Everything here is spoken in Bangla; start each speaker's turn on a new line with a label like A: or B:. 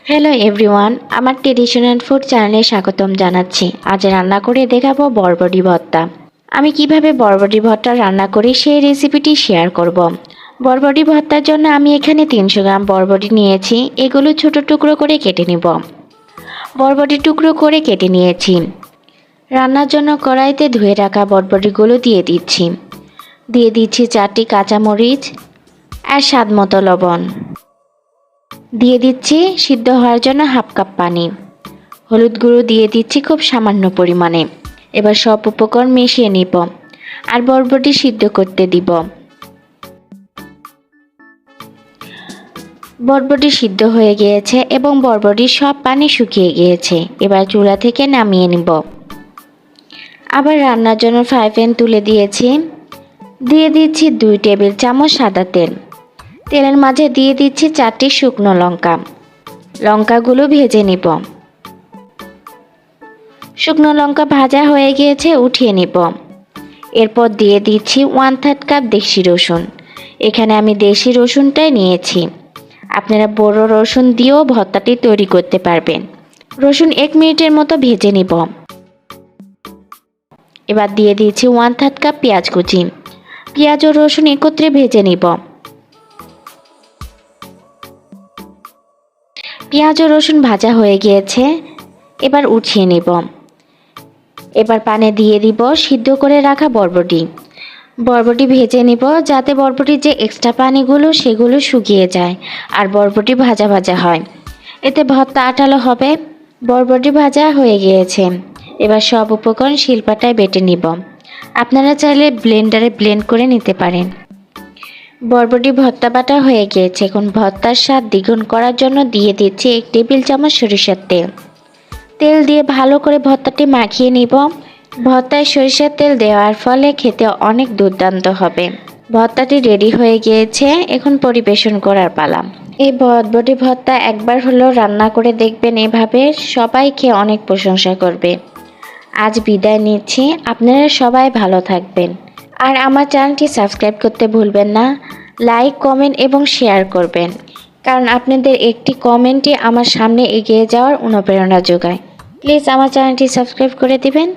A: হ্যালো এভরিওয়ান, আমার ট্রেডিশনাল ফুড চ্যানেলে স্বাগতম জানাচ্ছি। আজ রান্না করে দেখাবো বরবটি ভর্তা। আমি কিভাবে বরবটি ভর্তা রান্না করি সেই রেসিপিটি শেয়ার করব। বরবটি ভর্তার জন্য আমি এখানে 300 গ্রাম বরবটি নিয়েছি। এগুলো ছোট টুকরো করে কেটে নিব। বরবটি টুকরো করে কেটে নিয়েছি। রান্নার জন্য কড়াইতে ধুয়ে রাখা বরবটিগুলো দিয়ে দিচ্ছি। দিয়ে দিচ্ছি 4টি কাঁচামরিচ আর স্বাদ মতো লবণ। দিয়ে দিচ্ছি সিদ্ধ হওয়ার জন্য হাফ কাপ পানি। হলুদ গুঁড়ো দিয়ে দিচ্ছি খুব সামান্য পরিমাণে। এবার সব উপকরণ মিশিয়ে নিব আর বরবটি সিদ্ধ করতে দিব। বরবটি সিদ্ধ হয়ে গিয়েছে এবং বরবটির সব পানি শুকিয়ে গিয়েছে। এবার চুলা থেকে নামিয়ে নিব। আবার রান্নার জন্য ফ্রাই প্যান তুলে দিয়েছি। দিয়ে দিচ্ছি 2 টেবিল চামচ সাদা তেল। তেলের মাঝে দিয়ে দিচ্ছি 4টি শুকনো লঙ্কা। লঙ্কাগুলো ভেজে নিব। শুকনো লঙ্কা ভাজা হয়ে গিয়েছে, উঠিয়ে নিব। এরপর দিয়ে দিচ্ছি 1/3 কাপ দেশি রসুন। এখানে আমি দেশি রসুনটাই নিয়েছি। আপনারা বড় রসুন দিয়েও ভর্তাটি তৈরি করতে পারবেন। রসুন 1 মিনিটের মতো ভেজে নিব। এবার দিয়ে দিচ্ছি 1/3 কাপ পেঁয়াজ কুচি। পেঁয়াজ ও রসুন একত্রে ভেজে নিব। পেঁয়াজ ও রসুন ভাজা হয়ে গিয়েছে, এবার উঠিয়ে নিব। এবার পানে দিয়ে দিব সিদ্ধ করে রাখা বরবটি। বরবটি ভেজে নিব যাতে বরবটির যে এক্সট্রা পানিগুলো সেগুলো শুকিয়ে যায় আর বরবটি ভাজা ভাজা হয়। এতে ভর্তা আঠালো হবে। বরবটি ভাজা হয়ে গিয়েছে। এবার সব উপকরণ শিলপাটায় বেটে নিব। আপনারা চাইলে ব্লেন্ডারে ব্লেন্ড করে নিতে পারেন। বরবটি ভর্তা বাটা হয়ে গিয়েছে। এখন ভর্তার স্বাদ দ্বিগুণ করার জন্য দিয়ে দিচ্ছি 1 টেবিল চামচ সরিষার তেল। তেল দিয়ে ভালো করে ভর্তাটি মাখিয়ে নিব। ভর্তায় সরিষার তেল দেওয়ার ফলে খেতে অনেক দুর্দান্ত হবে। ভর্তাটি রেডি হয়ে গিয়েছে, এখন পরিবেশন করার পালা। এই বরবটি ভর্তা একবার হলেও রান্না করে দেখবেন, এভাবে সবাই খেয়ে অনেক প্রশংসা করবে। আজ বিদায় নিচ্ছি, আপনারা সবাই ভালো থাকবেন। আর আমার চ্যানেলটি সাবস্ক্রাইব করতে ভুলবেন না। লাইক, কমেন্ট এবং শেয়ার করবেন, কারণ আপনাদের একটি কমেন্টই আমার সামনে এগিয়ে যাওয়ার অনুপ্রেরণা যোগায়। প্লিজ আমার চ্যানেলটি সাবস্ক্রাইব করে দিবেন।